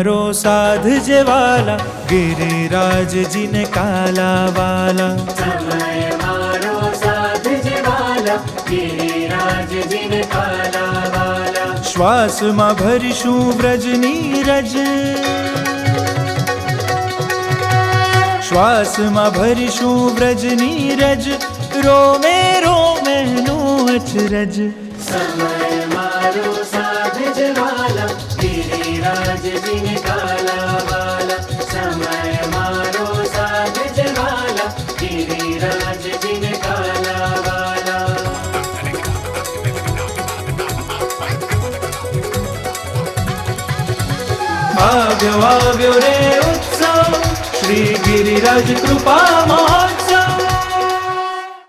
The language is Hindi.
मारो साध जेवाला, गिरिराज जी ने काला वाला। समय मारो साध जेवाला, गिरिराज जी ने काला वाला। श्वास मां भरीशुं व्रज नीरज, श्वास मां भरीशुं व्रज नीरज, रोमे रोमे नो अचरज। समय मारो साध जेवाला, गिरिराज जी ने काला वाला। समय मारो साध जेवाला, गिरिराज जी ने काला वाला। આવ્યો આવ્યો રે ઉત્સવ, શ્રી ગિરિરાજ કૃપા મહોત્સવ।